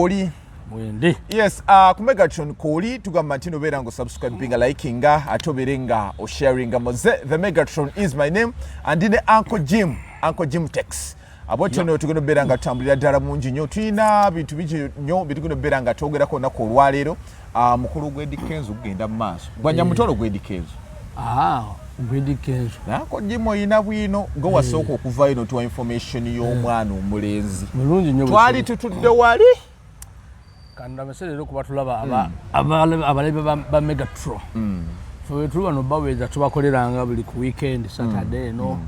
Oli mwende. Yes, ku Megatron Koli tugamba nti nobeera ngo subscribinga, likinga, atoberenga o sharinga moze. The Megatron is my name and ne Uncle Jim Tex. Abocho no tugenda beera nga tambulira ddala mungi nnyo. Tuyina bintu bingi nnyo bitugenda beera nga twogerako nako olwaleero. Mukulu gw'Edikenzo kugenda mu maaso. Gwanya mutolo gw'Edikenzo. Gw'Edikenzo. Uncle Jim oyina bwino ngo wasooka okuva ino tuwa information y'omwana omulenzi. Mulungi nnyo. Twali tutudde wali. Kanda meselero kuba tulaba abalabe ba Megatron. So tuba no baweza tubakoleranga buli ku weekend Saturday no.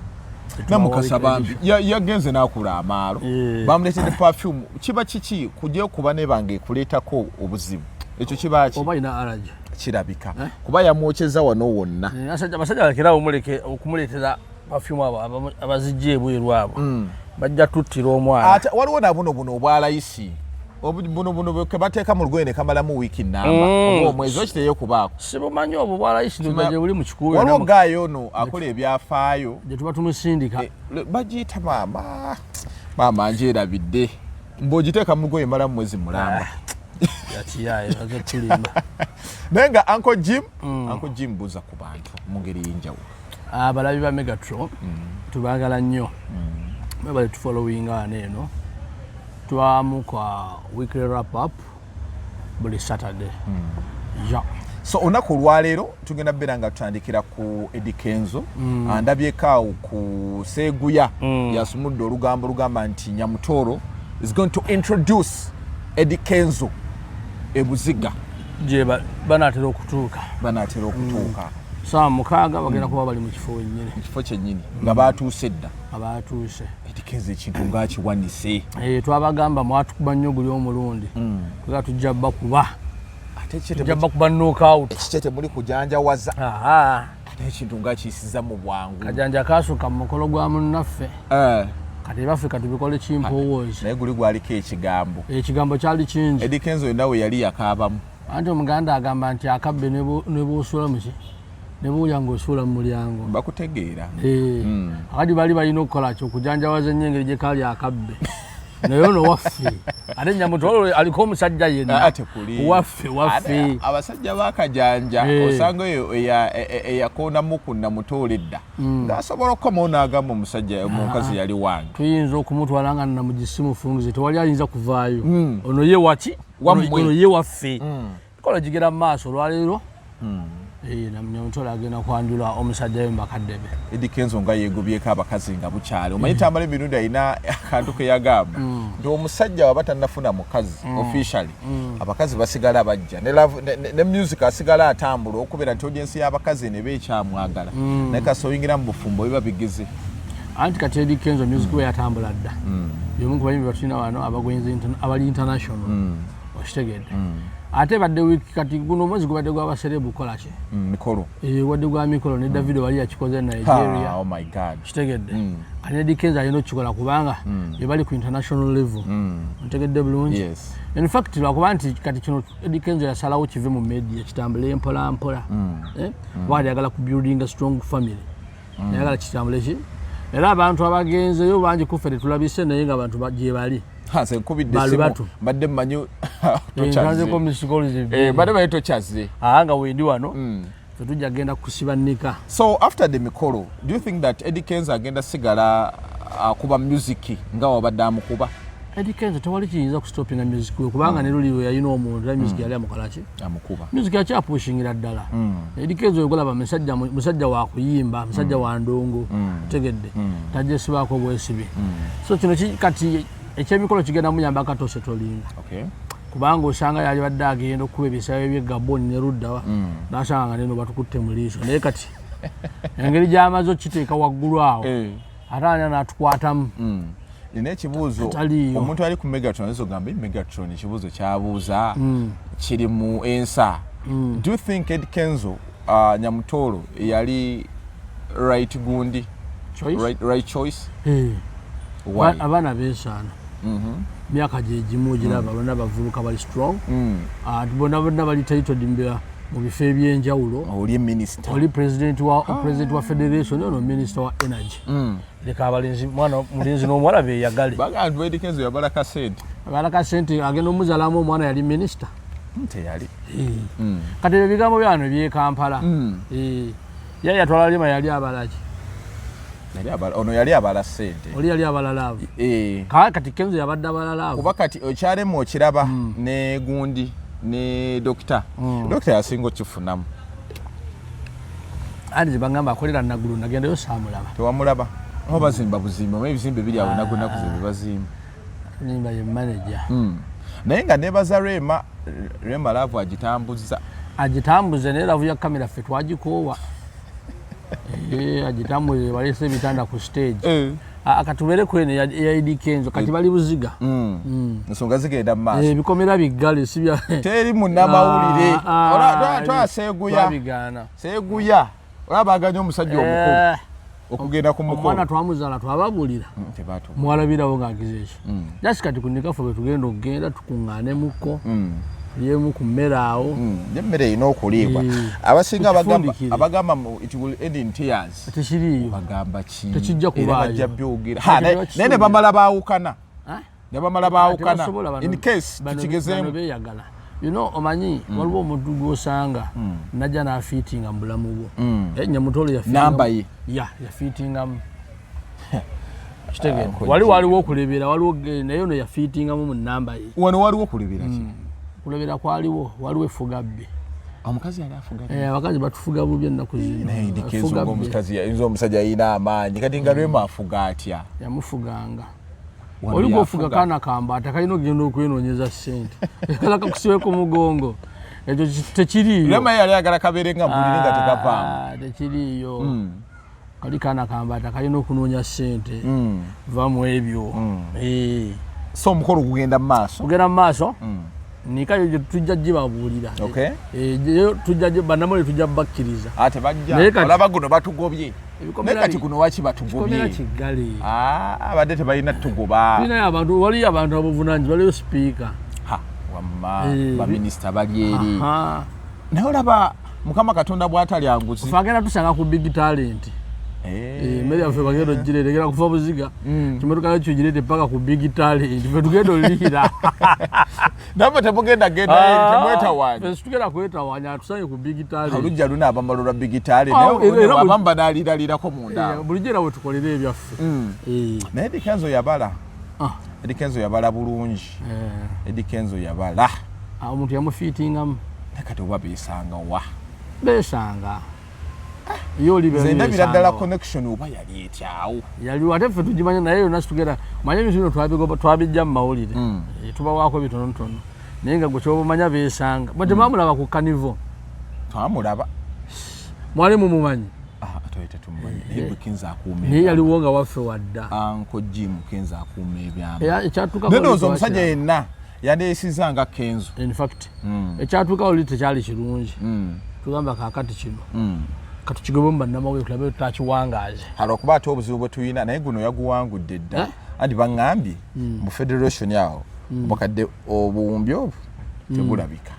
Namukasa bambi yagenze nakula amaalo bamuletedde perfume kiba kiki kujye kuba ne bange kuleetako obuzibu ekyo kiba ki oba ina allergy kirabika kuba yamwocheza wano wonna abasajja bakira okumuleetera perfume abazijje ebweru abo bajja tuttira omwana ate waliwo nabuno obwalayisi buno ke bateeka mu lugwene kamalamu wiiki namba omwezi okiteyo kubaako sibumanyi obwo bwalayisi ndogaje buli mu kikuwe waliwo gaayo ono akola ebyafaayo gye tuba tumusindika bagiyita maama njerabidde mbogiteeka mu lugwene malamu mwezi mulamba yakiyaye bazatulimba naye nga Uncle Jim buuza ku bantu mu ngeri y'enjawulo abalabi ba Megatron tubaagala nnyo mwebale tufollowinga wano eno twamu kwa weekly wrap up buli Saturday. So onaku olwaleero tugenda beera nga tutandikira ku Edikenzo ndabyekaawo ku Seguya yasumudde olugambo lugamba nti Nyamutoro is going to introduce Edikenzo ebuziga gye banaatera okutuuka saa mukaaga bagenda kuba bali mu kifo kyennyini nga baatuuse dda abaatuuse Edikenzo ekintu ngaakiwanise twabagamba mwatukuba nnyo guli omulundi tuga tujja bakuba knockout ekite temuli kujanjawaza ate ekintu ngaakiyisiza mu bwangu kajanja kaasuka mu mukolo gwa munnaffe kati bafrika tubikole kimpowoozi naye guli gwaliko ekigambo kyali kingi Edikenzo nawe yali yakaabamu anti omuganda agamba nti akabbe ne bw'osula muki ne bw'olya ng'osula mu mulyango bakutegeera akati bali balina okukola ki okujanjawaza ennyo engeri gye kaali akabbe naye ono waffe ate Nyamutolo aliko omusajja yenna waffe abasajja bakajanja osanga eyo eyakoonamu ku Namutolo edda ng'asobola okukomawo n'agamba omusajja omukazi yali wange tuyinza okumutwala nga namugisimufungize tewali ayinza kuvaayo ono ye waki ono ye waffe kola gigera mu maaso olwaleero Nyamutolo agenda kwandula omusajja we mbakaddebe Edikenzo nga yeegobyeko abakazi nga bukyali omanyi tambala emirundi alina akantu ke yagamba nti omusajja waba tannafuna mukazi officially abakazi basigala bajja ne music asigala atambula okubeera nti audience y'abakazi ne beekyamwagala naye kasoyingira mu bufumbo biba bigize anti kati Edikenzo music we yatambula dda y'omu ku bayimbi batulina wano abali international okitegedde ate badde wiki kati guno mwezi gubadde gwa baserebu kola ki mikolo wadde gwa mikolo ne Davido wali yakikoze Nigeria oh my god kitegedde kati Edikenzo alina okukikola kubanga ye bali ku international level ntegedde bulungi in fact lwakuba nti kati kino Edikenzo yasalawo kive mu media kitambule mpola mpola wali yagala ku building a strong family yagala kitambule ki era abantu abagenzeyo bangi kufere tulabise naye nga abantu gye bali hanse nkubidde simu badde mmanyi badde bayi tokyaze nga wendi wano tetujja agenda kusibanika. So after the mikolo do you think that Edikenzo agenda sigala kuba music nga wabadde amukuba Edikenzo tewali kiyinza kustopinga music we kubanga ne luliwe yalina omuntu era music yali amukola ki amukuba music yakyapushingira ddala Edikenzo yogolaba musajja wa kuyimba musajja wa ndongo tegedde tajesibaako bwesibi so kino kati ekyemikolo kigenda muyamba katose tolinga kubanga osanga yali badde agenda okuba ebisaawe by'e Gabon ne Ruddawa n'asanga nga neno batukutte mu liiso naye kati engeri gy'amaze okiteeka waggulu awo ate ani n'atukwatamu nina ekibuuzo omuntu ali ku Megatron ayinza ogamba Megatron ekibuuzo kyabuuza kiri mu ensa do you think Edikenzo Nyamutolo yali right gundi right choice abaana beesaana myaka gye gimu giraba bonna bavubuka bali strong bonna bali titled mu bifo ebyenjawulo oli minister oli president wa federation ono minister wa energy leka abalinzi mwana mulinzi n'omuwala beeyagale bagamba Eddy Kenzo yabala kasente agenda omuzalamu omwana yali minister teyali kati ebigambo byano ebyekampala ye yatwala lima yali abalaki ono yali abala sente oli yali abalalaavu kati Kenzo yabadde abalalaavu kuba kati okyalemu okiraba ne gundi ne dokita yasinga okifunamu andi bagamba akolera Nagulu nagendayo saamulaba tewamulaba aho bazimba buzimba ebizimbe biri awo nagonaku ze bazimba nimba ye manager naye nga nebaza Rema Laavu agitambuze naye Laavu ya kamera ffe twagikoowa agitambuze balese ebitanda ku stage akatubere kwene ya Eddy Kenzo kati bali buziga nsonga zigenda mu maaso ebikomera biggale sibya teri munnamawulire seeguya olaba aganya omusajja omukulu okugenda ku mukolo omwana twamuzala twababulira mwalabirawo ng'agize ekyo jasi kati kunikafu bwe tugenda okugenda tukuŋŋaane muko yemu ku mmere awo emmere erina okuliibwa abasinga abagamba it will end in tears tekiriiyo bagamba ki tekijja kubaayo byogera naye ne bamala baawukana in case tukigezeemu beeyagala omanyi waliwo omuntu gw'osanga najja n'afiitinga mu bulamu bwo nyamutolo namba ye yafiitingamu kitegeera waliwo okulebera naye ono yafiitingamu mu namba ye wano waliwo okulebera ki kulebera kwaliwo waliwo effugabbe omukazi yali afuga abakazi batufuga bubi ennaku zino omusajja yalina amaanyi kati nga Rema afuga atya yamufuganga oli gwofuga kaana kambaata kalina okugenda okwenoonyeza ssente ekala kakusibe ku mugongo ekyo tekiriiyo Rema yali ayagala kabeere nga mbulire nga tekavaamu tekiriiyo kali kaana kambaata kalina okunoonya ssente vamu ebyo so omukolo gugenda mu maaso nikayo gye tujja gibabuulira bannamawulire tujja bakkiriza ate bajja olaba guno batugobye naye kati guno waki batugobye kiggale abadde tebalina tugoba waliyo abantu abuvunanyizibwa waliyo sipiika wamma baminisita bali eri naye olaba Mukama Katonda bw'atalya nguzi agenda tusanga ku big talent emmere yaffe bagenda ogireetegera kufa buziga kimotoka kyo girete paka ku big talent ffe tugenda oliira namwe temugenda genda temwetawaanya tugenda kwetawaanya atusange ku big talent olujja luna abamala olwa big talent naye abamba n'aliiraliirako munda bulijjo era bwe tukolera ebyaffe naye Eddy Kenzo yabala Eddy Kenzo yabala bulungi Eddy Kenzo yabala omuntu yamufiitingamu naye kati oba beesanga ndabira ddala connection oba yali etyawo yaliwo ate ffe tugimanya naye yonna situgera manye ebintu bino twabijja mu mawulire tubawaako ebitonotono naye nga gwe kyobamanya beesanga bwe temwamulaba ku kanivo twamulaba mwali mumumanyi naye yaliwo nga waffe wadda Uncle Jim Kenzo akuuma ebyama nedooza omusajja yenna yandeesiza nga Kenzo infact ekyatuukawo oli tekyali kirungi tugamba kaakati kino katukigobe mu bannamawulire tulabe tutakiwangaaze olwokuba ate obuzibu bwe tulina naye guno yaguwangudde dda andi baŋŋambye mu federation awo bakadde obuwumbi obwo tebulabika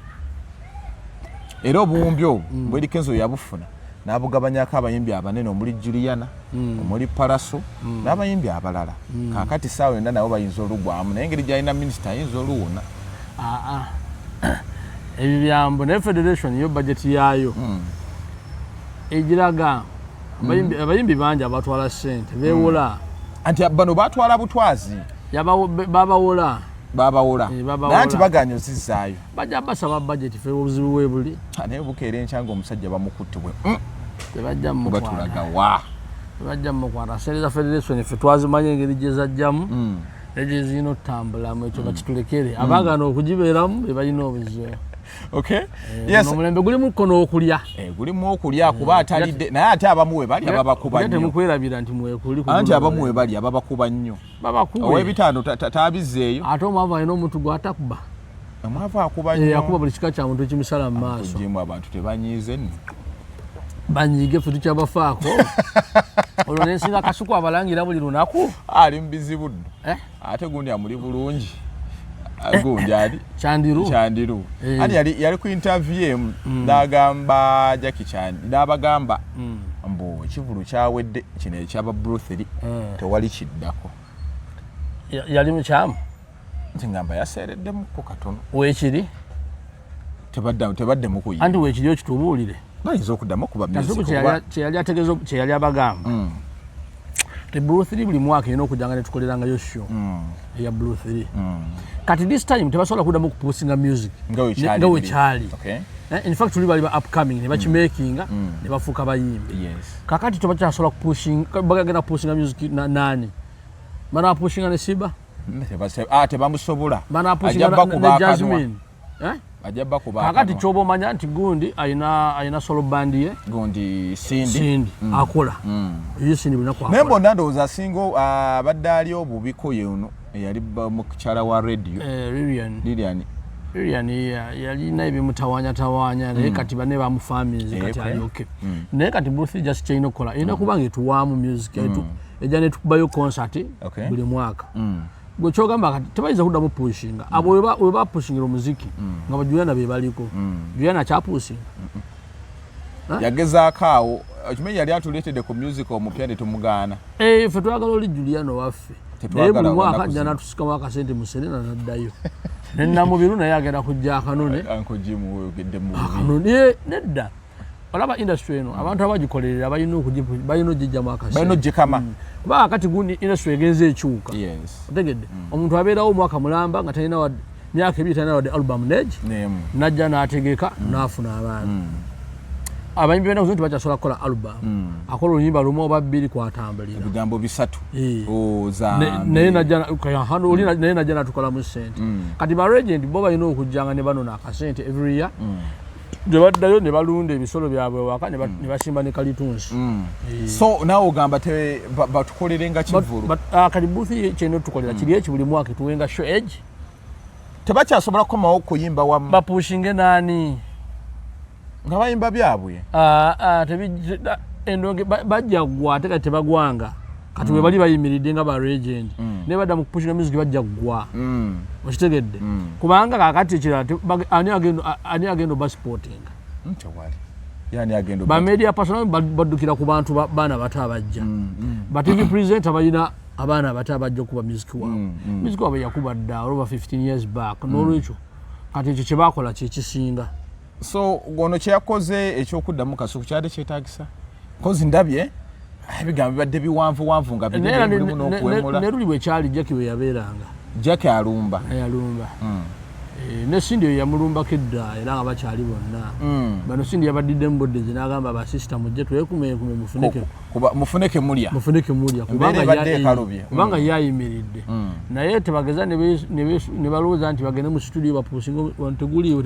era obuwumbi obwo bwe Eddy Kenzo yabufuna n'abugabanyako abayimbi abanene omuli Juliana omuli Paraso n'abayimbi abalala kaakati saawa yonna nabo bayinza olugwamu naye engeri gy'alina minisita ayinza oluwona ebyo byambo naye federation yo bajeti yaayo egiraga abayimbi bangi abatwala ssente beewola anti bano batwala butwazi babawola naye anti baganya ozizaayo bajja basaba bajeti fe obuzibu bwe buli naye bukeera enkyanga omusajja bamukutte bwe tebajja mukwata sente za federation ffe twazimanya engeri gye zajjamu negye zirina otutambulamu ekyo bakitulekere abagana okugibeeramu bebalina obuzibu omulembe gulimu kono okulya gulimu okulya kuba atalidde naye ate abamu we bali ababakuba nnyo temukwerabira nti mwekuli anti abamu we bali ababakuba nnyo ow'ebitaano taabizzeeyo ate omwavu alina omuntu gw'atakuba omwavu akuba nnyo akuba buli kika kya muntu ekimusala mu maaso jimu abantu tebanyiize nno banyiige ffe tukyabafaako olwo nensinga akasuku abalangira buli lunaku ali mu bizibu nno ate gundi amuli bulungi gundi ali Kyandiru ani yali ku interview n'agamba Jackie Chandiru n'abagamba mbu ekivulu kyawedde kino ekyaba Bruce Lee tewali kiddako yali mukyamu ngamba yaseereddemu ku katono weekiri tebadde mukuyi anti weekiri okitubuulire bayinza okuddamu okuba kyeyali ategeeza kyeyali abagamba Bruce Lee buli mwaka ino okujjanga ne tukolerangayo show eya Bruce Lee kati this time tebasobola kuddamu kupusinga music nga wekyali in fact tuli bali ba upcoming ne bakimakinga ne bafuuka bayimbi kakati tebakyasobola kupushinga bagagenda kupusinga music nani mana pushinga ne Siba tebamusobola ajja ne Jasmine ajaba kuba kakati chobo manya nti gundi aina solo band ye gundi Sindi akola Sindi bina kwa nembo ndando za single badali obubiko yeno yali mu kuchala wa radio Lilian yali na ibi mutawanya naye kati bane ba mufamizi kati ali okay naye kati Bruce just chain okola ina kubanga tuwamu music yetu ejane tukubayo concert buli mwaka gochogamba kati tebayiza kuddamu pushinga abo weba pushingira omuziki nga bajuyana be baliko juyana chapusi yagezaako awo okimanyi yali atuleetedde ku music omupya ne tumugana fe twagala oli Juliano waffe naye buli mwaka ajja natusikamu akasente mu Serena naddayo nennamubiru naye agenda kujja akanone Uncle Jim weyogedde mu akanone nedda olaba industry eno abantu abagikolerera balina okujijjamu akasente balina ogikama kuba akati gundi industry egenze ekyuka otegedde omuntu abeerawo omwaka mulamba nga talina myaka ebiri talina wadde album nege najja n'ategeka n'afuna abaana abayimbi bena kuzunti bakyasobola kukola album akola oluyimba lumu oba bbiri kwatambulira ebigambo bisatu naye najja n'atukolamu ssente kati ba regent bo balina okujjanga ne banona akasente every year Jabaddayo ne balunda ebisolo byabwe waka ne basimba ne kalitunsi so nawe ogamba batukolerenga kivulu kali Bruce kyeno tukolera kiri eki buli mwaka tuwenga show edge tebakyasobola kukomawo okuyimba wamu bapushinge nani nga bayimba byabwe endonge bajja gwa ate kati tebagwanga kati we bali bayimiridde nga ba regent ne badda mu kupushinga music bajja gwa okitegedde kubanga kakati ekirala ani agendo basporting yani agendo ba media personal baddukira ku bantu baana bato abajja ba TV presenter balina abaana bato abajja kuba music waabwe music waabwe yakuba dda over 15 years back n'olwekyo kati ekyo kye bakola kyekisinga so gono kyeyakoze ekyokuddamu kasuku kyade kyetagisa kozi ndabye ebigambo bibadde biwanvu nga birimu n'okuwemula ne luli bwe kyali Jackie bwe yabeeranga Jackie alumba ne Sindi yo yamulumbako edda era nga bakyali bonna bano Sindi yabadidde mu bodde ze n'agamba abasisita mujje twekumeekume mufuneke mulya kubanga yayimiridde naye tebageza ne balowooza nti bagende mu studio bapusinga teguliiwo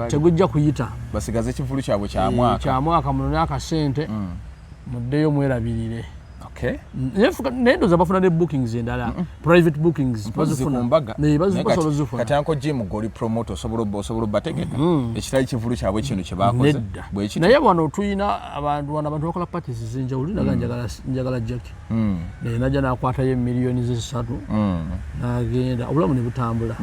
tegujja kuyita basigaze ekivulu kyabwe kyamwaka munone akasente muddeyo mwerabirire naye ndoza bafuna ne bookings endala private bookings kati Uncle Jim goli promote osobola bategeka ekitali kivulu kyabwe kino kye bakoze naye wano tulina abantu bakola parties zenjawulo naga njagala Jackie naye najja n'akwatayo miliyoni z'esatu n'agenda obulamu ne butambula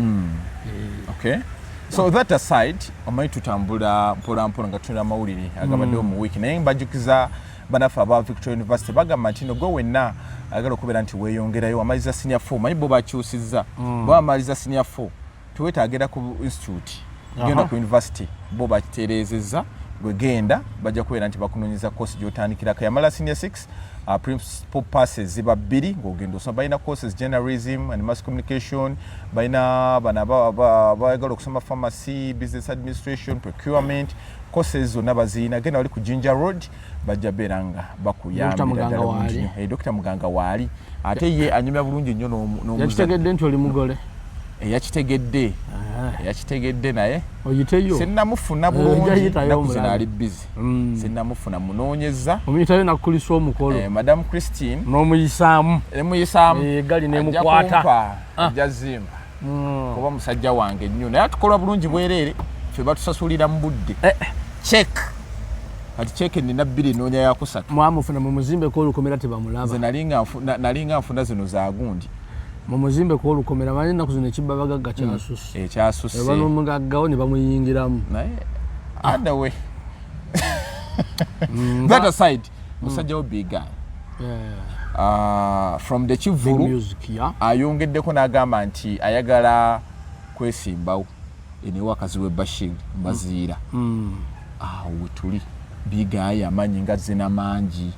so that aside omanyi tutambula mpolampola nga tulina amawulire agabaddewo mu wiiki naye mbajukiza banafa aba Victoria University bagamba nti gwe wenna agala okubeera nti weeyongerayo amaliza senior 4 manyi bo bakyusizza bo amaliza senior 4 tuwetaagera ku institute genda ku university bo bakitereezezza gwe genda bajja kubeera nti bakunoonyeza course gy'otandikirako yamala senior 6 principal passes ziba bbiri ng'ogenda osoma balina courses journalism and mass communication balina bana bayagala okusoma pharmacy business administration procurement courses zonna baziina genda wali ku Ginger Road bajja beera nga bakuyambira Dr. Muganga waali ate ye anyumya bulungi nnyo n'omuze yakitegedde nti oli mugole yakitegedde naye oyiteyo sinnamufuna bulungi nakuzina ali busy sinnamufuna munoonyeza omuyitayo nakukulisa omukolo Madam Christine n'omuyisaamu gali nemukwata ajazimba kuba musajja wange nnyo naye atukola bulungi bwereere ffe batusasulira mu budde check kati cheke nina 2 noonya ya 3 mwamufuna mu muzimbe ko lukomera tebamulaba ze nalinga nfuna zino za gundi mu muzimbe ko olukomera manyi naku zino ekibba bagagga kyasusse ekyasusse bano mugaggawo ne bamuyingiramu naye andawe that aside musajja wo big guy from the Kivulu ayongeddeko n'agamba nti ayagala kwesimbawo eniwakazi we Bashir Baziira awo wetuli big guy amanyi nga zina mangi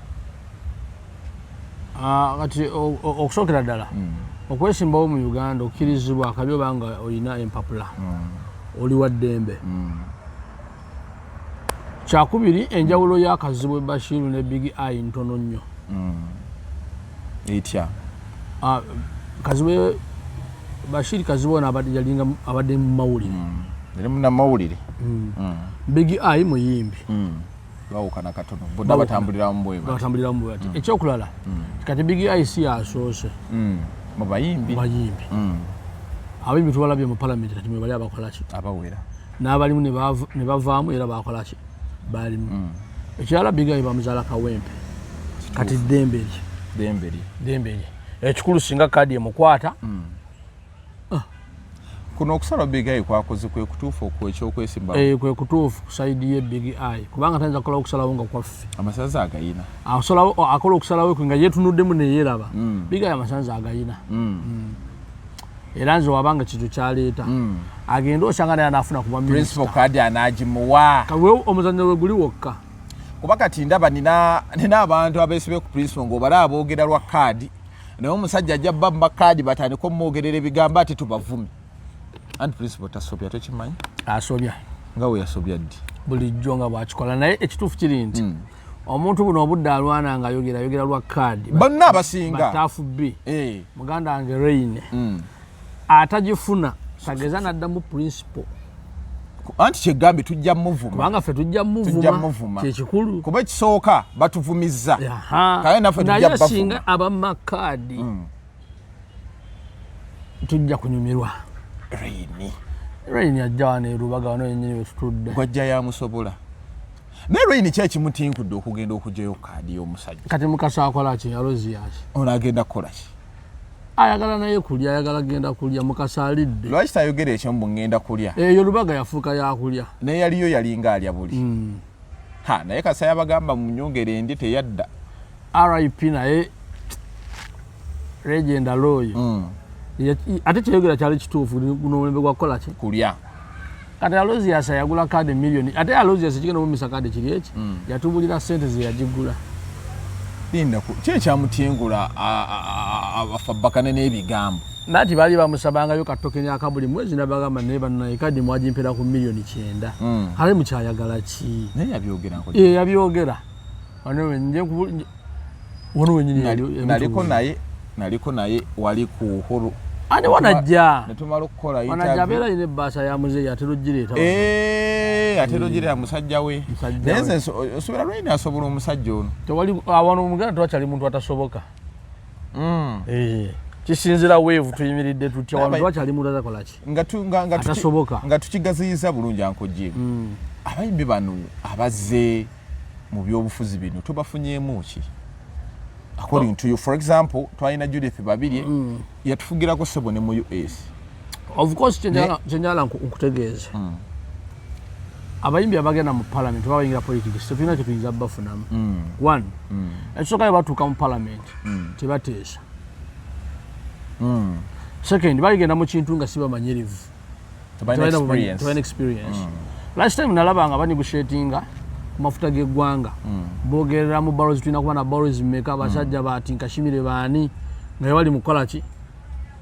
kati okusookera ddala okwesimbawo mu Uganda okkirizibwa akabi obanga olina empapula oli wa ddembe kyakubiri enjawulo y'akazibu Bashiru ne Big Eye ntono nnyo etya kazibu Bashir kazibu abadde mu mawulire era muna mawulire Big Eye muyimbi bawukana katono bonna batambulira mu bwebati ekyokulala kati Big Eye si yasoose mu bayimbi abayimbi tubalabye mu palamenti kati mwe bali abakolaki abawera n'abalimu ne bavaamu era bakolaki balimu ekirala Big Eye bamuzaala Kawempe kati ddembe lye ekikulu singa kadi emukwata kuno okusala Big Eye kwakoze kwe kutuufu okwekyokwesimbao kwe kutuufu ku saidi ye Big Eye kubanga tayinza kukola okusalawo nga kwaffe amasanza agayina akola okusalawo kwe nga yeetunuddemu neyeeraba Big Eye amasanza agayina era nze wabanga kintu kyaleeta agenda osanga naye anaafuna kuba principal kadi anagimuwa omuzannyo we guli wokka kuba kati ndaba nina abantu abeesibe ku principal ng'obala aboogera lwa kadi naye omusajja ajja bba mu kadi batandika omwogerera ebigambo ate tubavumi anti principal tasobya tokimanyi asobya nga we yasobya ddi bulijjo nga bwakikola naye ekituufu kiri nti omuntu buno obudde alwana nga ayogera lwa kadi bonna abasinga bataafu bbi muganda wange Raine atagifuna sageza naddamu principal anti kyegambi tujja muvuma kubanga ffe tujja muvuma kyekikulu kuba ekisooka batuvumizza kale naffe tujja bavuma singa abamakadi tujja kunyumirwa Raine ajja wano erubaga wano yennyini wetutudde gwajja yamusobola naye Raine ki ekimutinkudde okugenda okugyayo kaadi y'omusajja kati Mukasa akola ki aloziyaki ono agenda kukola ki ayagala naye kulya ayagala genda kulya Mukasa alidde lwaki tayogera ekyo mbu ngenda kulya eyo lubaga yafuuka yakulya naye yaliyo yalinga alya buli naye Kasa yabagamba mu nyongere endi teyadda RIP naye Legend Aloyo ate kyeyogera kyali kituufu n'omulembe gwa kukola ki kulya kati Alozias yagula kaadi miliyoni ate Alozias kigenda mumisa kaadi kiri eki yatubulira ssente ze yagigula ki ekyamutingula afabbakane n'ebigambo nati baali bamusabangayo katokenya aka buli mwezi nabagamba naye bannaye kadi mwagimpera ku miliyoni 9 ale mukyayagala ki naye yabyogerako yabyogera wano wenyini naliko naye wali ku Uhuru ane wanajja netumala okukola wanajja abeera ine ebbaasa ya muzeeyi ate logireeta ate logirera musajja we naye nze osobera Raine asobola omusajja ono tewali awano omuganda tewakyali muntu atasoboka kisinzira weevu tuyimiridde tutya wano tewakyali muntu atakola ki atasoboka nga tukigaziyiza bulungi ankojimu abayimbi bano abazze mu byobufuzi bino tubafunyeemu ki according to you for example twalina Judith Babirye yatufugirako sebo ne mu US of course kyenjala nkutegeeza abayimbi abagenda mu parliament babayingira politics tetulina kyetuyinza bafunamu one ekisookayo batuuka mu parliament tebateesa second bayigenda mu kintu nga sibamanyirivu tebalina experience last time nalaba nga banegotiatinga mafuta g'eggwanga bogerera mu barrels tulina kuba na barrels mmeka abasajja bati nkashimire baani nga bali mukola ki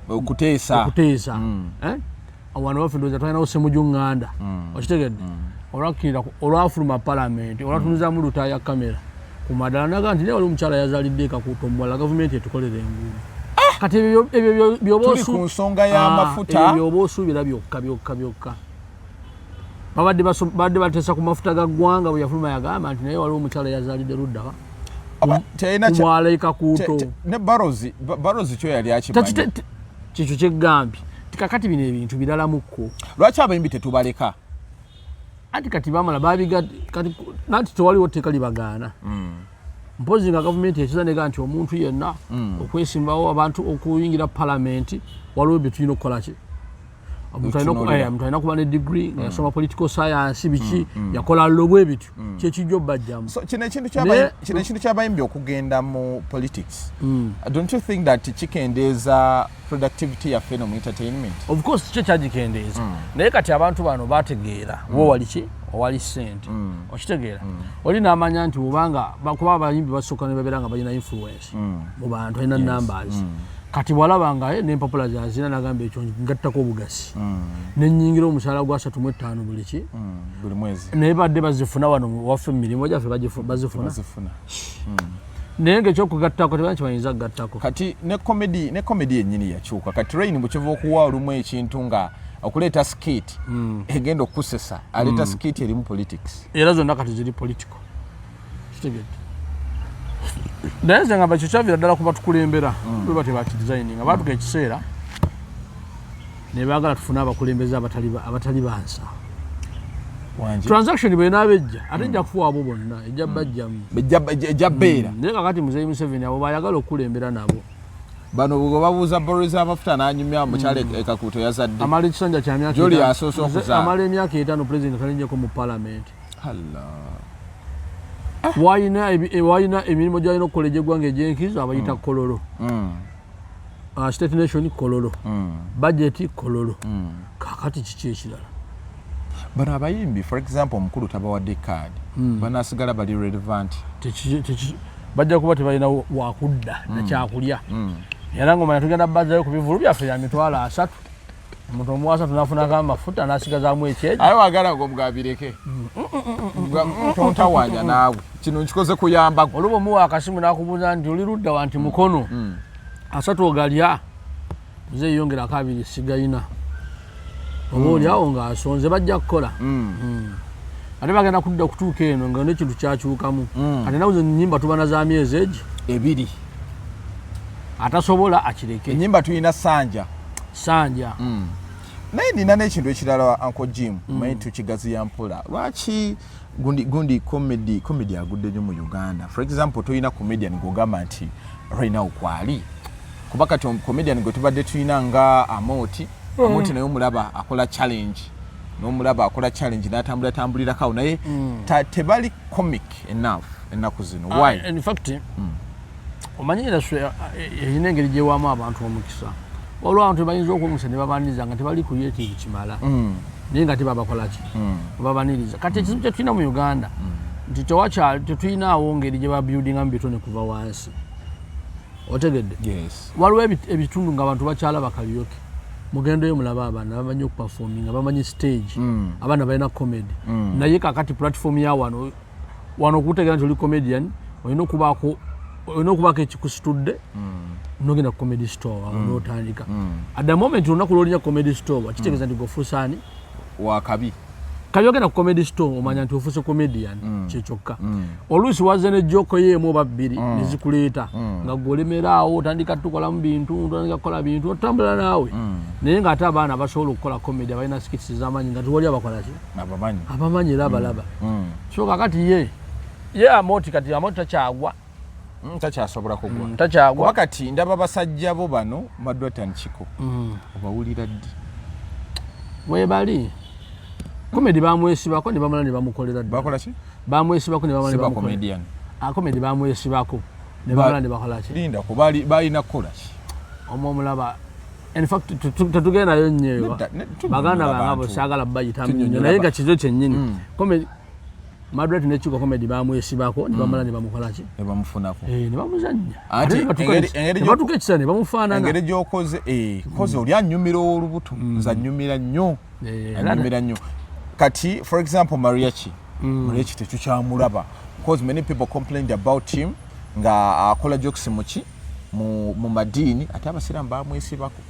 okuteesa wano waffe ndowooza twalinawo Ssemujunganda okitegedde olwakkirira olwafuluma parliament olwatunuzamu lutaaya kamera ku madala naga nti naye wali omukyala yazaalidde ekakuuta omuwala gavumenti etukolera enguudo kati ebyo tuli ku nsonga y'amafuta byoba osuubira byokka babadde bateesa ku mafuta ga ggwanga bwe yafuluma yagamba nti naye waliwo omukyala yazaalidde luddawa kumwala ekakuuto ne barozi kyo yali akimanyi kikyo kyeggambye tikakati bino ebintu biralamuko lwaki abayimbi tetubaleka anti kati bamala babiga kati nanti tewaliwo tteeka libagaana mpozi nga gavumenti ekizanega nti omuntu yenna okwesimbawo abantu okuyingira parliament waliwo bye tulina okukola ki omuntu alina kuba ne degree nga yasoma political science biki yakola lobwe bityo kyekijjo bajjamu kino ekintu kyabayimbi okugenda mu politics. Don't you think that kikendeeza productivity yaffe no mu entertainment? Of course kyo kyagikendeeza naye kati abantu bano bategeera wo wali sente okitegeera oli n'amanya nti obanga kuba abayimbi basooka ne babeera nga balina influence mu bantu alina numbers kati bwalaba nga n'empapula zazina nagamba ekyo ngattako obugasi nenyingira omusaala gwa 3.5 buli mwezi naye badde bazifuna wano waffe emirimu gyaffe bazifuna naye ng'ekyokugattako tebanki kibayinza kugattako kati ne comedy yennyini yakyuka kati Rain bwekiva okuwa olumu ekintu nga okuleeta skit egenda okusesa aleeta skit erimu politics era zonna kati ziri political kitegedde naye nze ngamba ekyo kyavira ddala kuba tukulembera bwe tebakidesigninga baatuka ekiseera ne baagala tufune abakulembeze abatali bansa transaction bwenaaba ejja ate ejja kufuwa abo bonna ejja bajjamu ejja bbeera naye kakati Muzeeyi Museveni abo bayagala okukulembera nabo bano bwe babuuza Boris amafuta n'anyumya mukyala ekakuuto yazadde amala ekisanja kya myaka Joli asoose okuzaala amala emyaka 5 president talinjeko mu parliament Allah wayina emirimu gyalina okukola egy'eggwanga egy'enkizo abayita kololo state nation kololo budget kololo kakati kiki ekirala bano abayimbi for example omukulu tabawadde card banasigala bali relevant bajja kuba tebalina wakudda nakyakulya era ng'omanya tugenda bazzayo ku bivulu byaffe ya mitwalo 3 omuntu omuwasa tunafunako amafuta n'asigazaamu ekyejo aye wagala ng'omugabireke tontawanya naawe kino nkikoze kuyamba oluba omuwa akasimu n'akubuuza nti oli ludda wa nti mukono 3 ogalya nze yongerako 2 sigayina oba oliawo ng'asonze bajja kukola ate bagenda kudda kutuuka eno nga n'ekintu kyakyukamu ate nawe ennyimba tuba na za myezi egi 2 atasobola akireke ennyimba tulina sanja naye nina n'ekintu ekirala Uncle Jim manyi tukigaziya mpola lwaki gundi comedy agudde nnyo mu Uganda for example tulina comedian ng'ogamba nti right now kwali kuba kati comedian gwe tubadde tulina nga Amoti naye omulaba akola challenge n'omulaba akola challenge n'atambulirako naye tebali comic enough ennaku zino why in fact omanyira erina engeri gyewaamu abantu omukisa olwo abantu bayinza okwomusa ne babaniriza nga tebali creative kimala naye nga tebabakolaki babaniriza kati ekizibu kye tulina mu Uganda nti tetulinaawo ngeri gye babuildinga mu bitone kuva wansi otegedde waliwo ebitundu nga abantu bakyala bakalyoke mugendeyo mulaba abaana bamanyi okuperforminga bamanyi stage abaana balina comedy naye kakati platform ya wano okutegeera nti oli comedian olina okubaako ekikusitudde nogenda ku comedy store n'otandika at the moment olunaku lwolinya comedy store kitegeeza nti gofuusaani wakabi kabi ogenda ku comedy store omanya nti ofuuse comedian kyekyokka oluusi wazze ne joko yeemu oba 2 nezikuleeta nga gwolemeraawo otandika tukolamu bintu otandika kukola bintu otambula naawe naye ng'ate abaana basobola okukola comedy abalina skits z'amanyi nga tuwali abakolaki abamanyi era abalaba so kakati ye Amoti kati Amoti takyagwa takyasobola kugwa takyagwa kati ndaba basajja bo bano Madwatan Chiko obawulira ddi webali comedy bamwesibako ne bamala ne bamukolera ddi bakola ki bamwesibako ne bamala ne bamukolera comedian comedy bamwesibako ne bamala ne bakola ki linda ko balina kukola ki omulaba in fact tetugendayo nnyo baganda bangabo saagala bayitamu nnyo naye nga kizo kyennyini comedy Madrid ne Chiko comedy bamwesibako ne bamala ne bamukola ki ne bamufunako ne bamuzannya ate engeri batuka ekisane bamufaanana engeri gy'okoze koze oli annyumira olubuto nza nnyumira nnyo kati for example Mariachi tetukyamulaba because many people complained about him nga akola jokes mu madiini ate abasiraamu bamwesibako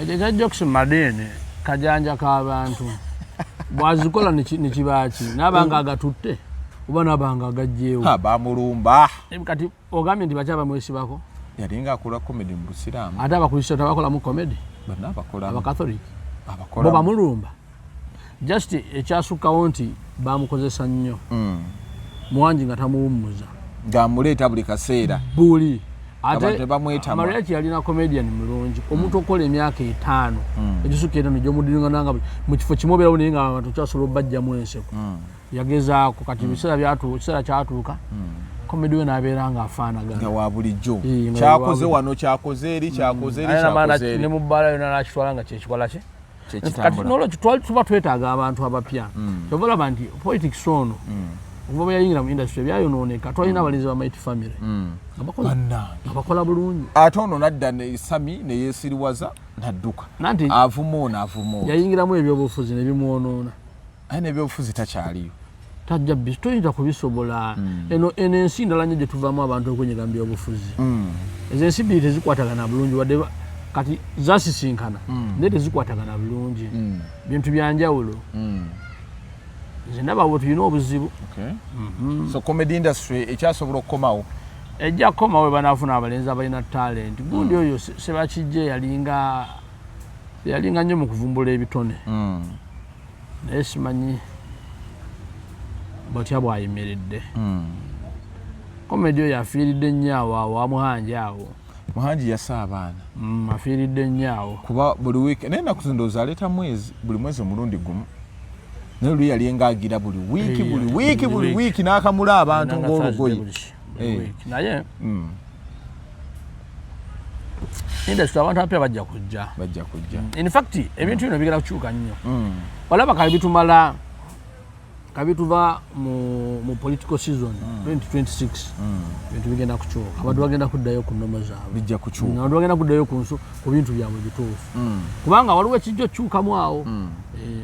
ekyo jokes mu madiini kajanja k'abantu bwazikola nekibaki nabanga agatutte oba nabanga agajjeewo bamulumba kati ogambye nti bakyaba mwesibako yalinga akola comedy mu busiraamu ate abakristo tabakolamu comedy abakatholiki bo bamulumba just ekyasukkawo nti bamukozesa nnyo mwangi nga tamuwummuza ng'amuleeta buli kaseera buli ate bamwetama Mariachi yalina comedian mulungi omuntu okola emyaka 5 egisukka eno gyomudiringananga mu kifo kimu obeera naye nga abantu kyasobola obbajjamu enseko yagezaako kati kiseera kyatuuka komedi we n'abeera ng'afaanagana nga wa bulijjo kyakoze wano kyakoze eri ne mu bbaala yonna nakitwala nga kyekikola kye kati nolwekyo tuba twetaaga abantu abapya kyova olaba nti politics ono okuva bwe yayingira mu industry ebyayonooneka twalina abalinzi ba Mighty Family nga bakola bulungi ate ono nadda ne Sami ne yeesiriwaza nadduka avuma yayingiramu ebyobufuzi ne bimwonoona aye n'ebyobufuzi takyaliyo tajja toyinza kubisobola eno ensi ndala nnyo gye tuvaamu abantu okwenyiga mu byobufuzi ezo ensi bbiri tezikwatagana bulungi wadde kati zasisinkana naye tezikwatagana bulungi bintu byanjawulo nze ndaba bwe tulina obuzibu so comedy industry ekyasobola okukomawo ejja kukomawo banaafuna abalenzi abalina talent gundi oyo Sebakijje yalinga nnyo mu kuvumbula ebitone naye simanyi bwatya bwayimiridde comedy oyo afiiridde nnyo awo amuhanji awo Muhanji yassa abaana afiiridde nnyo awo kuba buli wiiki naye ennaku zino ndowooza aleeta buli mwezi omulundi gumu naye luli yali ngaagira buli wiiki n'akamula abantu ng'olugoye naye industry abantu apya bajja kujja in fact ebintu bino bigenda kukyuka nnyo olaba kabituva mu political season 2026 bintu bigenda kukyuka abantu bagenda kuddayo ku nnomo zaabwe bijja kukyuka abantu bagenda kuddayo ku bintu byabwe bituufu kubanga waliwo ekijja okukyukamu awo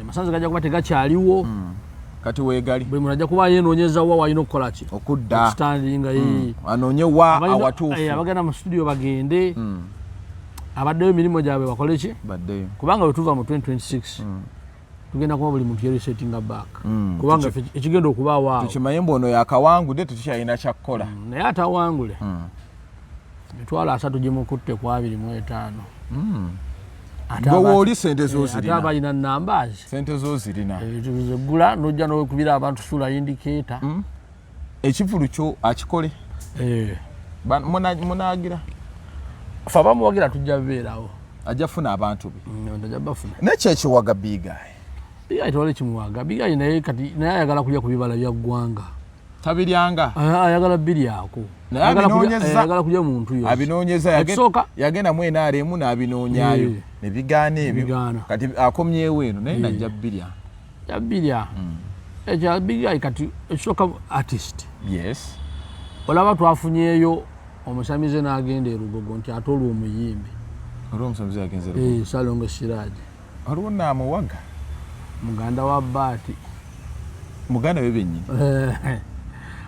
amasanzi gajja kuba tegakyaliwo kati weegali buli muntu ajja kuba yenoonyeza wa walina okukola ki okudda standinga anoonye wa awatuufu abagenda mu studio bagende abaddeyo emirimu gyabwe bakole ki kubanga bwe tuva mu 2026 tugenda kuba buli muntu yeresettinga back kubanga ekigenda okubaawo awo tukimanyi mbu ono yakawangudde tetukyalina kyakukola naye atawangule emitwalo 3 gimukutte ku 25 ngowe oli sente zozirina ate abalina numbers sente zozirina zeggula nojja nokubira abantu sula indicator ekivulu kyo akikole munagira fa bamuwagira tujja beerawo ajja funa abantu be ajja bafuna nekyekiwaga bigayi tewali kimuwaga bigayi naye kati naye ayagala kulya ku bibala bya ggwanga tabiryanga ayagala biryako ayagala kulya muntu yose abinoonyeza yagenda mu NRM n'abinoonyaayo ne bigaana ebyo kati akomyewo eno naye najja birya ekya bigayi kati ekisooka artist yes olaba twafunyeeyo omusamize n'agenda erugogo nti ate olwo omuyimbi olw'omusamize yagenze erugogo Salongo Siraje waliwo naamuwaga muganda wa Baati muganda we bennyini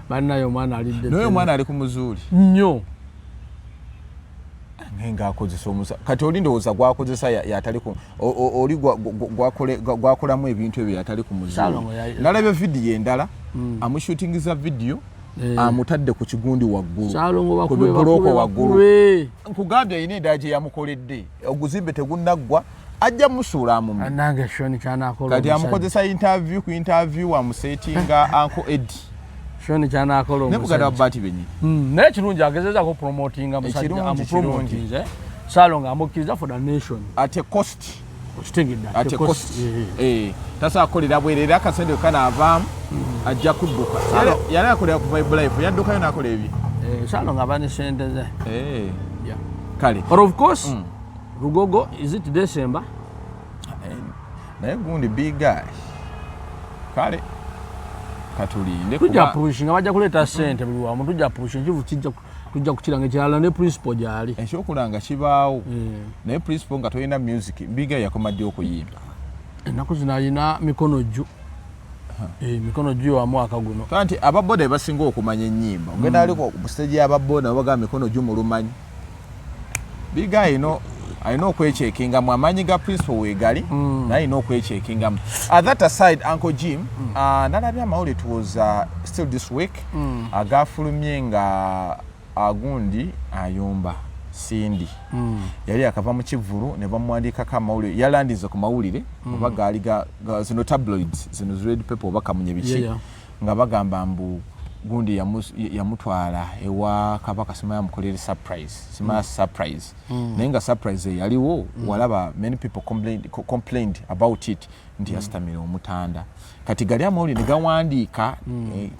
bannayo omwana alidde naye omwana ali ku muzuuli nnyo ng'akozesa omusa kati oli ndowooza gwakozesa yatali ku oli gwakolamu ebintu ebyo yatali ku muzuuli nalabye vidiyo endala amushutingiza vidiyo amutadde ku kigundi waggulu ku bibuloko waggulu nkugambye ayina eddaala gye yamukoledde oguzimbe tegunnaggwa ajja musuula amume nange Shoni kyanakola kati amukozesa interview ku interview amusetinga Uncle Eddie Shoni kyanakola omusajja nebuganda wa Baati bennyini naye ekirungi agezezaako promotinga musajja amupromotinze Salongo amukkiriza for the nation at a cost okitegedde at a cost tasaakolera bwerera akasente kanaavaamu ajja kudduka yali akolera ku Vibe Life yaddukayo n'akola ebyo Salongo aba ne sente ze kale but of course Rugogo is it December naye gundi big guy kale katulinde tujja pushinga bajja kuleeta sente buli wamu tujja pushinga kivu tujja kukiranga ekirala ne principal gyali ekyokulanga kibaawo naye principal nga tolina music big guy yakomadde okuyimba ennaku zino alina mikono jju mikono jju wa mwaka guno kanti ababoda basinga okumanya ennyimba ogenda aliko ku stage y'ababoda baga mikono jju mu lumanyi big guy alina okwechekingamu amaanyi ga principal weegali naye alina okwechekingamu that aside Uncle Jim nalabye amawulire it was still this week agafulumye nga agundi ayomba Sindi yali akava mu kivulu ne bamuwandiikako amawulire yalandiza ku mawulire oba gaali zino tabloids zino red paper oba kamunye biki nga bagamba mbu gundi yamutwala ewa Kabaka Simaya mukolere surprise nenga surprise yaliwo walaba many people complained about it nti yasitamira omutanda kati gali amawuli ne gawandiika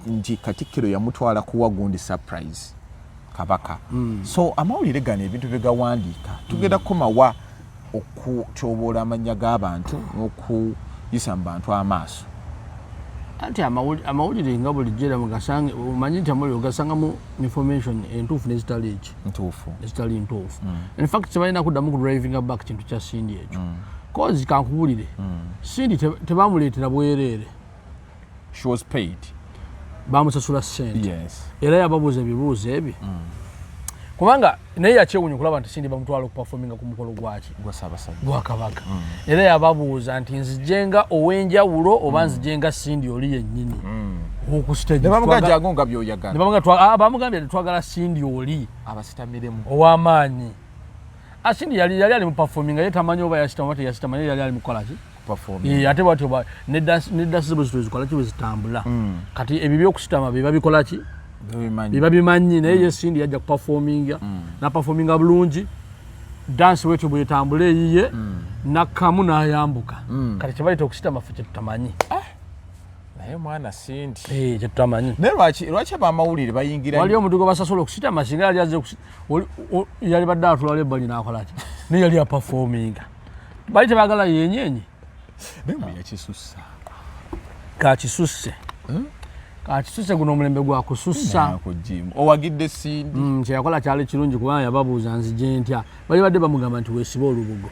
nti Katikkiro yamutwala kuwa gundi surprise Kabaka so amawulire gano ebintu bye gawandiika tugenda kumawa okutyoboola amannya g'abantu n'okuyisa mu bantu amaaso anti amawulire nga bulijjo mugasange omanyi nti amawulire ogasangamu information entuufu n'ezitali ntuufu in fact tebalina kuddamu ku driving back kintu kya Sindi ekyo cause kankubulire Sindi tebamuleetera bwereere she was paid bamusasula ssente yes era yababuuza ebibuuzo ebyo kubanga naye yakyewunya okulaba nti Sindi bamutwala okupafominga ku mukolo gwa Kabaka era yababuuza nti nzijenga ow'enjawulo oba nzijenga Sindi oli yennyini bamugambye tetwagala Sindi oli abasitamiremu ow'amaanyi Sindi yali ali mu pafominga ye tamanyi oba yasitama teyasitama naye yali ali mukola ki ate bwatyo neddansi bwe zikola ki bwe zitambula kati ebyo byokusitama bye babikola ki biba bimanyi naye ye Sindi yajja kupafominga napafominga bulungi dansi wetyo bwetambula eyiye nakkamu n'ayambuka kati kyebaleta okusitama ffe kyetutamanyi naye mwana Sindi kyetutamanyi naye lwaki abamawulire bayingira wali omuntu gwe basasula okusitama singa yali azze yali badde atulala ebbali n'akola ki naye yali apafominga bali tebagala yenyenyi naye yakisussa kakisusse kakisusse guno omulembe gwakusussa owagidde Sindi kyeyakola kyali kirungi kubanga yababuuza nzije ntya bali badde bamugamba nti weesibe olubugo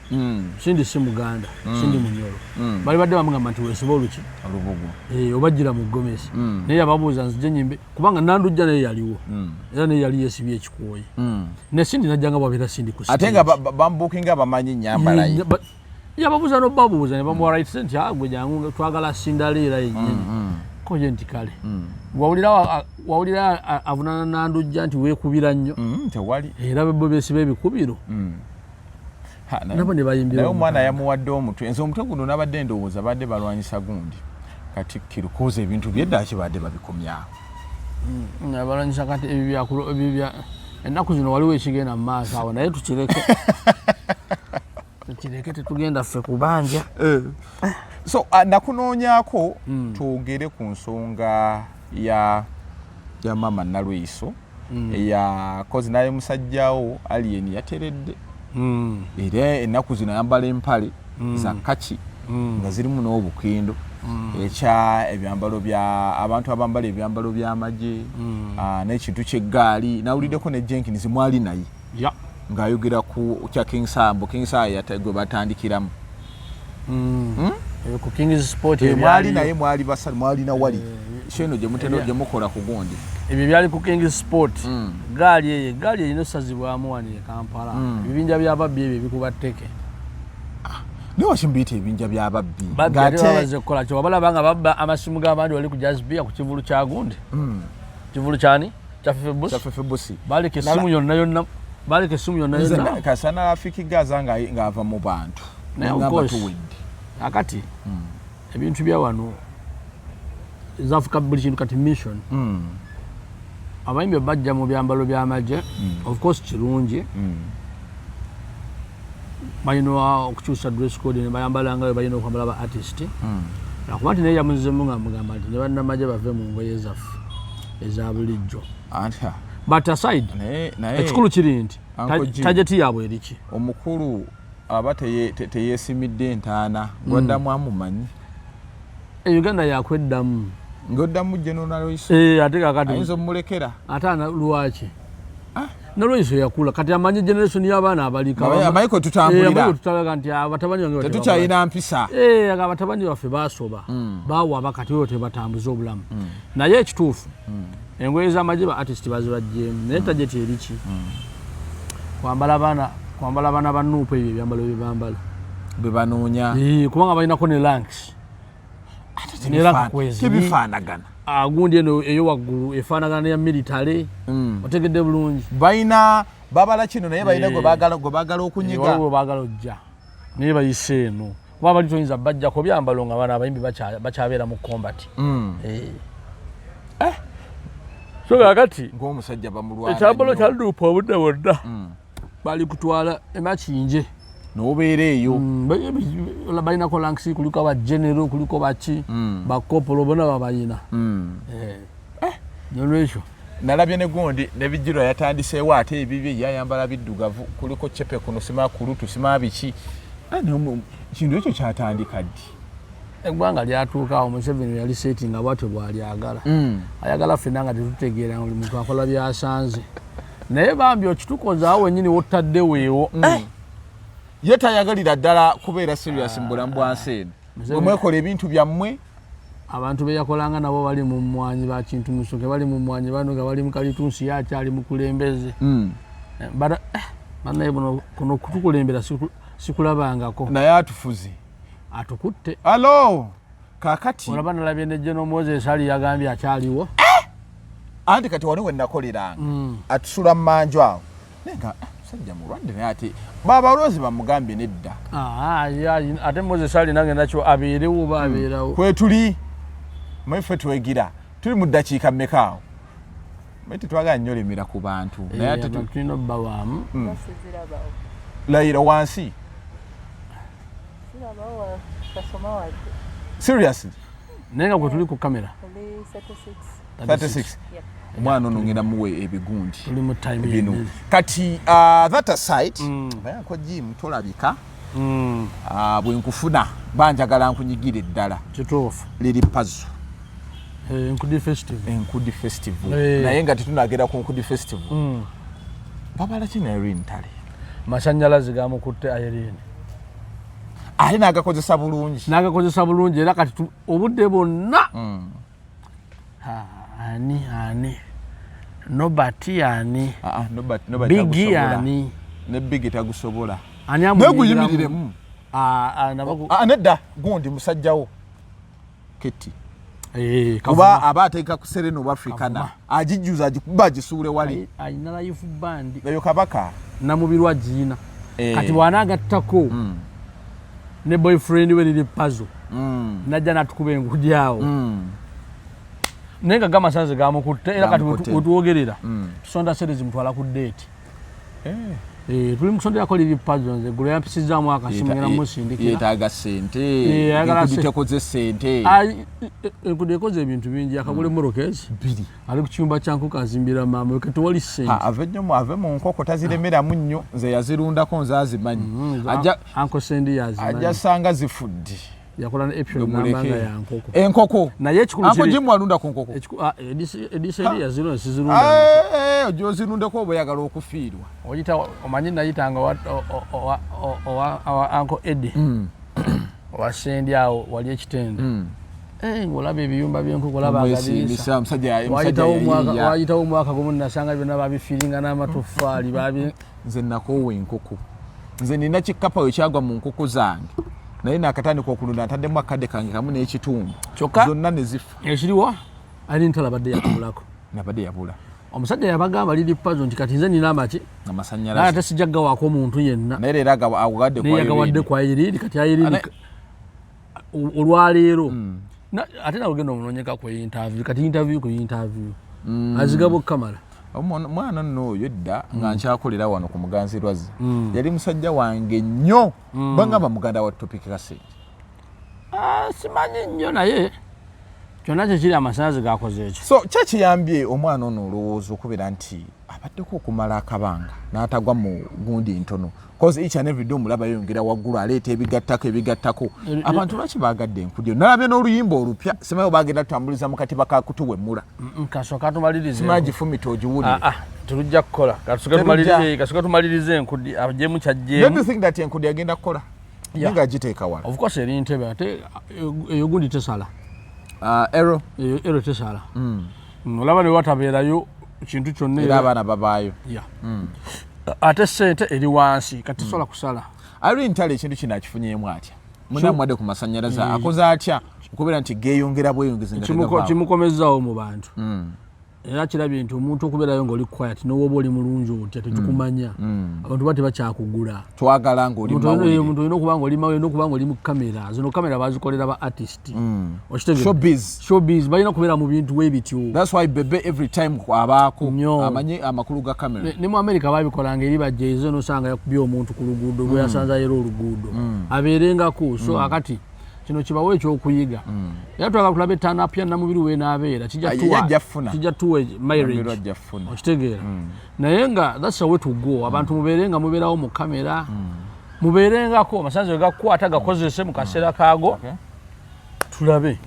Sindi si Muganda Sindi Munyoro bali badde bamugamba nti weesibe oluki olubugo obajjira mu Gomesi naye yababuuza nzije nyimbe kubanga Nandujja naye yaliwo era naye yali yeesibye ekikooyi ne Sindi najjanga bwabeera Sindi ku ate nga bambuukinga bamanyi nyambala ye yababuuza n'obabuuza ne bamuwa right senti gwe jangu twagala Sindaleera yennyini koje nti kale wawulira avunana Nandujja nti weekubira nnyo tewali era bebo beesiba ebikubiro nabo ne bayimbira naye omwana yamuwadde omutwe ensi omutwe guno nabadde ndowooza badde balwanyisa gundi Katikkiro koza ebintu byeddaaki badde babikomyawo balwanyisa kati ebyo ennaku zino waliwo ekigenda mu maaso awo naye tukireke tetugenda ffe kubanja so nakunoonyako twogere ku nsonga ya Mama Nalweyiso eyakozi naye musajjawo Alien yateredde era ennaku zino ayambala empale za kaki nga zirimu n'obukindo ekya ebyambalo bya abantu abambala ebyambalo by'amagye n'ekintu ky'eggaali nawuliddeko ne Jenkins mwali naye ng'ayogera ku kya King Sambo gwe batandikiramu ku King's Sport mwali naye mwali basatu mwali na wali kyeno gye mukola ku gundi ebyo byali ku King's Sport gaali eyino sazibwamu wano e Kampala ebibinja by'ababbi ebyo bikuba tteke niwe kimbiyita ebibinja by'ababbi babaze kukola kyo wabalaba nga babba amasimu g'abandi wali ku Jazbia ku kivulu kya gundi kivulu kyani kyafefe busi baleka essimu yonna kasana afiki gaza ng'ava mu bantu akati ebintu bya wano ezafuka buli kintu kati mission abayimbi bajja mu byambalo by'amagye of course kirungi balina okukyusa dress code ne bayambala nga balina okwambala ba artist nakuba nti naye yamuzizemu nga mugamba nti ne bannamagye bave mu ngoye zaffe eza bulijjo but aside ekikulu kiri nti tajeti yaabwe eriki omukulu aba teyeesimidde entaana gwaddamu amumanyi Uganda yakweddamu ng'oddamu General Nalweyiso ate kakati ayinza omulekera ate lwaki Nalweyiso yakula kati amanyi generation y'abaana abalika amanyi kwe tutambulira tutalaga nti abatabani bange tetukyalina mpisa abatabani baffe baasoba baawa abakati oyo tebatambuza obulamu naye ekituufu engoye z'amagye ba artist bazibajjeemu naye tajeti eriki kwambala abaana ba Nuupu ebyo ebyambalo bye bambala bwe banoonya kubanga balinako ne ranks tebifaanagana gundi eno eyo waggulu efaanagana neya military otegedde bulungi balina babala kino naye balina gwe baagala okunyiga gwe baagala ojja naye bayise eno kuba bali toyinza bajjako byambalo nga bana abayimbi bakyabeera mu combat so kakati ng'omusajja bamulwana ekyambalo kya luduupa obudde bwonna bali kutwala emakiyinje n'obeera eyo balinako lankisi kuliko abagenero kuliko baki bakopolo bonna babayina nolwekyo nalabye ne gundi ne bijjirwa yatandiseewo ate ebibye yayambala biddugavu kuliko cepe kuno sima kulutu sima biki kintu ekyo kyatandika ddi eggwanga lyatuukaawo Museveni yali setinga bwatyo bwalyagala ayagala ffenna nga tetutegeera buli muntu akola byasanze naye bambi okitukozaawo wennyini wotadde weewo ye tayagalira ddala kubeera serious mu bulamu bwansi eno bwe mwekola ebintu byammwe abantu beyakolanga nabo bali mu mmwanyi ba kintu musoke bali mu mmwanyi bano nga bali mu kalitunsi yakyali mu kulembeze banaye buno kuno kutukulembera sikulabangako naye atufuzi atukutte alo kakati olaba nalabye ne General Moses ali yagambye akyaliwo anti kati wano we nakoleranga atusula mu manju awo nenga sajja mulwadde naye ate babaloozi bamugambye nedda ate Moses ali nange nakyo abeerewo oba abeerawo kwe tuli mweffe twegira tuli mu ddakiika mmeka awo maite twagala nnyo lemera ku bantu naye ate tulina obba waamu layira wansi seriously naye nga kwe tuli ku kamera 36 omwana ono ngenda muwe ebigundi tuli mu time bino kati that aside bayako Jim tolabika bwe nkufuna banjagala nkunyigira eddala kituufu liri puzzle Enkudi festival naye nga tetunagera ku Nkudi festival babala kina Irene Tale masanyalaze gamukutte Irene ate nagakozesa bulungi era kati obudde bwonna ani nobati ani bigi ani ne bigi tagusobola ani neguyimiriremu nedda gundi musajjawo Keti kuba aba ateeka ku Serena oba Africana agijjuza agikuba agisuule wali ayina life band eyo kabaka namubirwa jiina kati bwanagattako ne boyfriend we liri puzzle najja natukuba engudi awo naye nga gamasanze gamukutte era kati wetuwogerera tusonda series mutwala ku date tuli mukusonderako liri puzzle nze gulo yampisizaamu akasimu ngera musindikira yeetaaga ssente ekuditekoze ssente enkudu ekoze ebintu bingi akagule morokezi ali ku kiyumba kya nkoko azimbira maama we kati wali ssente ave mu nkoko taziremeramu nnyo nze yazirundako nze azimanyi anko sendi yazimanyi ajja sanga zifudde yakola na episode nambanga ya nkoko enkoko naye ekikulu kiri Jim alunda ku nkoko ediseri yaziro sizirunda ojo zirundeko oba oyagala okufiirwa oyita omanyi nayitanga wa anko Eddie wa sendi awo wali ekitende ng'olaba ebiyumba by'enkoko olaba wayitawo omwaka gumu nasanga byonna babifiiringa n'amatoffaali nze nakoowa enkoko nze nina kikapa wekyagwa mu nkoko zange naye nakatandika okulunda ntaddemu akadde kange kamu n'ekitundu zonna ne zifa ekiriwa ali ntala badde yakabulako nabadde yabula omusajja yabagamba liri puzzle nti kati nze nina amaki amasanyalaze ate sijja gawaako omuntu yenna naye leero agawadde kwa Irene kati Irene olwaleero ate nawe genda omunoonyeka ku interview kati interview ku interview azigabo kamala omwana nno oyo edda nga nkyakolera wano ku Muganzirwazi yali musajja wange nnyo bangamba muganda wa Topic Kasente simanyi nnyo naye kyonna kyekiri amasanyalaze gakoze ekyo so kyekiyambye omwana ono olowooza okubeera nti abaddeko okumala akabanga n'atagwa mu gundi ntono cause each and every day omulaba yongera waggulu aleeta ebigattako abantu lwaki baagadde enkudi nalabye n'oluyimba olupya simayo bagenda tutambuliza mu katiba ka kutuwemmula kasooka tumalirize simagifumita ogiwulire tulujja kukola kasooka tumalirize enkudi agyemu kyajjeemu do you think that enkudi agenda kukola nga agiteeka wala of course eri ntebe ate eyo gundi tesala ero tesala olaba ne watabeerayo kintu kyonna era abaana babaayo ate ssente eri wansi kati sola kusala Irene Ntale ekintu kino akifunyemu atya munamwadde ku masanyalaze akoze atya okubeera nti geeyongera bweyongezi nga kimukomezaawo mu bantu era kirabye nti omuntu okubeerayo ng'oli quiet n'owoba oli mulungi otya tetukumanya abantu bati bakyakugula twagala ng'oli mawulire omuntu olina okuba ng'oli mawulire n'okuba ng'oli mu kamera zino kamera bazikolera ba artist showbiz balina kubeera mu bintu webityo. That's why bebe every time abaako amanye amakulu ga kamera ne mu America babikolanga eri bajja ezo nosanga yakubye omuntu ku luguudo gwe yasanza yero oluguudo abeerengako so akati kino kibawe ekyokuyiga era twagala tulabe turn up ya Namubiri we n'abeera kijja tuwa marriage okitegeera naye nga that's the way to go abantu mubeerenga mubeerawo mu kamera mubeerengako amasanze gakwata gakozese mu kaseera kaago tulabe.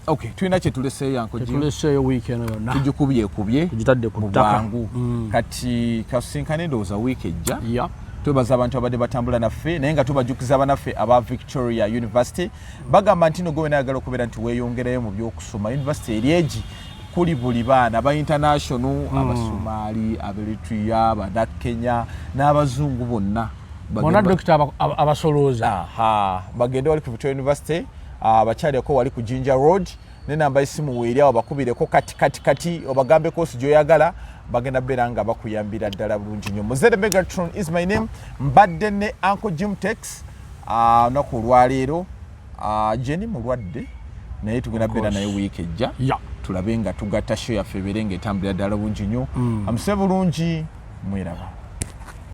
Okay, tulina kye tuleseeyo Uncle Jim. Tuleseeyo weekend yonna. Tujikubye tugitadde ku ttaka. Kati kasinkane ndowooza wiiki ejja. Twebaza abantu abadde batambula naffe naye nga tubajjukiza banaffe aba Victoria University bagamba nti no gwe nayagala okubeera nti weeyongereyo mu by'okusoma university eryegi kuli buli baana aba international abasumaali aberitria abadakenya n'abazungu bonna dokita abasolooza bagende wali ku Victoria University abakyaleko wali ku Jinja Road n'enamba y'essimu weeri awo bakubireko kati obagambe koosi gy'oyagala bagenda beera nga bakuyambira ddala bulungi nnyo. Muzere Megatron is my name. Mbadde ne Uncle Jim Tex olunaku olwaleero Jenny mulwadde naye tugenda beera naye wiiki ejja tulabe nga tugatta show yaffe ebeere ng'etambulira ddala bulungi nnyo. Amuse bulungi mweraba.